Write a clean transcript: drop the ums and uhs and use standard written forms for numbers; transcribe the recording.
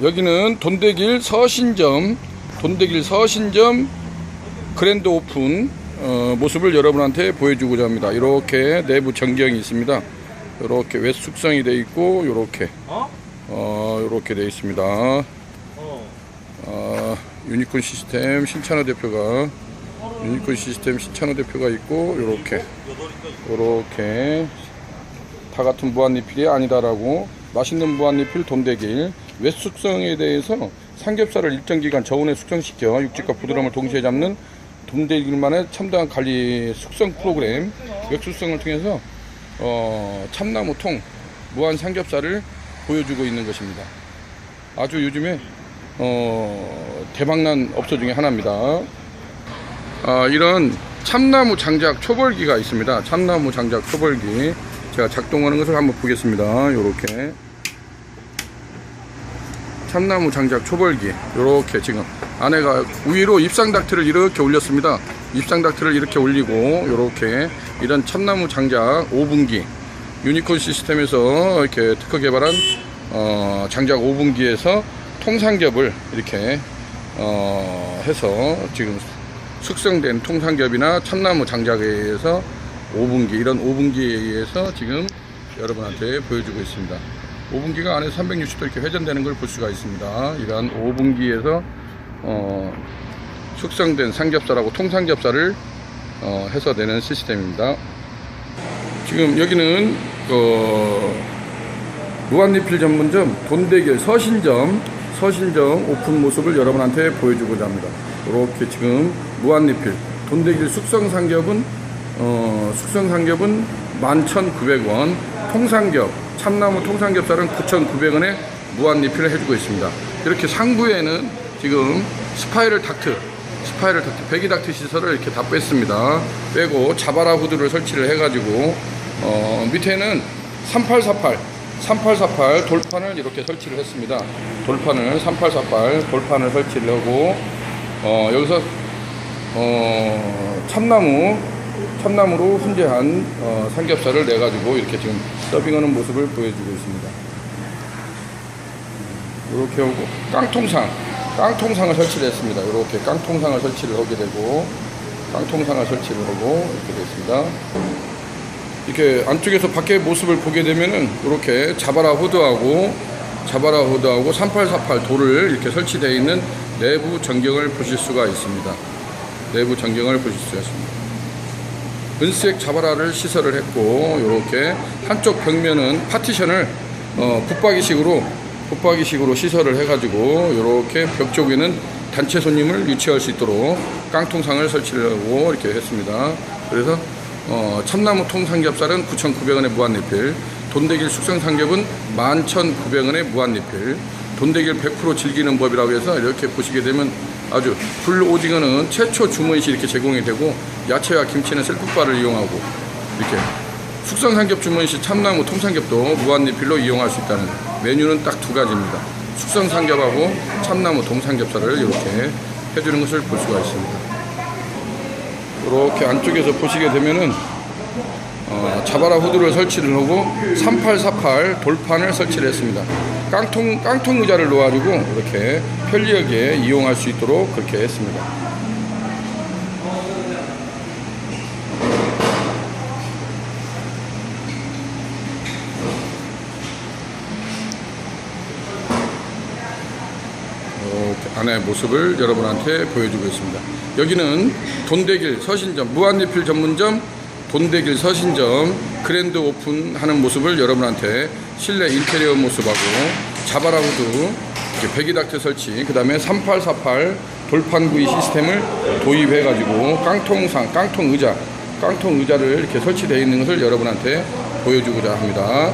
여기는 돈대길 서신점 그랜드 오픈 모습을 여러분한테 보여주고자 합니다. 이렇게 내부 전경이 있습니다. 이렇게 외 숙성이 되어 있고 이렇게 이렇게 되어 있습니다. 유니콘 시스템 신찬호 대표가 있고 이렇게 다 같은 무한리필이 아니다라고, 맛있는 무한리필 돈대길 외 숙성에 대해서 삼겹살을 일정 기간 저온에 숙성시켜 육질과 부드러움을 동시에 잡는 돈대길만의 첨단 관리 숙성 프로그램 외 숙성을 통해서 참나무 통 무한 삼겹살을 보여주고 있는 것입니다. 아주 요즘에 대박난 업소 중에 하나입니다. 이런 참나무 장작 초벌기가 있습니다. 참나무 장작 초벌기 제가 작동하는 것을 한번 보겠습니다. 요렇게 참나무 장작 초벌기, 요렇게 지금 안에가 위로 입상 닥트를 이렇게 올렸습니다. 입상 닥트를 이렇게 올리고 요렇게 이런 참나무 장작 5분기 유니콘 시스템에서 이렇게 특허 개발한 장작 5분기에서 통삼겹을 이렇게 해서 지금 숙성된 통삼겹이나 참나무 장작에 의해서 5분기, 이런 5분기에 의해서 지금 여러분한테 보여주고 있습니다. 5분기가 안에서 360도 이렇게 회전되는 걸 볼 수가 있습니다. 이러한 5분기에서 숙성된 삼겹살하고 통삼겹살을 해서 내는 시스템입니다. 지금 여기는 무한리필 전문점 돈대길 서신점 오픈 모습을 여러분한테 보여주고자 합니다. 이렇게 지금 무한리필 돈대길 숙성삼겹은 11,900원, 통삼겹 참나무 통삼겹살은 9,900원에 무한리필을 해주고 있습니다. 이렇게 상부에는 지금 스파이럴 닥트 배기 닥트 시설을 이렇게 다 뺐습니다. 빼고 자바라 후드를 설치를 해가지고 밑에는 3848 돌판을 이렇게 설치를 했습니다. 3848 돌판을 설치를 하고 여기서 참나무로 훈제한 삼겹살을 내가지고 이렇게 지금 서빙하는 모습을 보여주고 있습니다. 이렇게 하고 깡통상을 설치를 했습니다. 이렇게 깡통상을 설치를 하게 되고 이렇게 됐습니다. 이렇게 안쪽에서 밖에 모습을 보게 되면은 이렇게 자바라 후드하고 3848 돌을 이렇게 설치되어 있는 내부 전경을 보실 수가 있습니다. 은색 자바라를 시설을 했고, 이렇게 한쪽 벽면은 파티션을 붙박이식으로 시설을 해가지고 이렇게 벽 쪽에는 단체 손님을 유치할 수 있도록 깡통상을 설치를 하고 이렇게 했습니다. 그래서 참나무 통삼겹살은 9,900원에 무한리필, 돈대길 숙성삼겹은 11,900원에 무한리필, 돈대길 100% 즐기는 법이라고 해서 이렇게 보시게 되면 아주 불오징어는 최초 주문시 이렇게 제공이 되고, 야채와 김치는 셀프바를 이용하고, 이렇게 숙성삼겹 주문시 참나무 통삼겹도 무한리필로 이용할 수 있다는 메뉴는 딱 두 가지입니다. 숙성삼겹하고 참나무 통삼겹살을 이렇게 해주는 것을 볼 수가 있습니다. 이렇게 안쪽에서 보시게 되면은 자바라 후드를 설치를 하고 3848 돌판을 설치를 했습니다. 깡통 의자를 놓아가지고 이렇게 편리하게 이용할 수 있도록 그렇게 했습니다. 이렇게 안의 모습을 여러분한테 보여주고 있습니다. 여기는 돈대길 서신점 무한리필 전문점 돈대길 서신점 그랜드 오픈하는 모습을 여러분한테 실내 인테리어 모습하고 자바라 후드 배기 닥트 설치, 그 다음에 3848 돌판 구이 시스템을 도입해 가지고 깡통 의자를 이렇게 설치되어 있는 것을 여러분한테 보여주고자 합니다.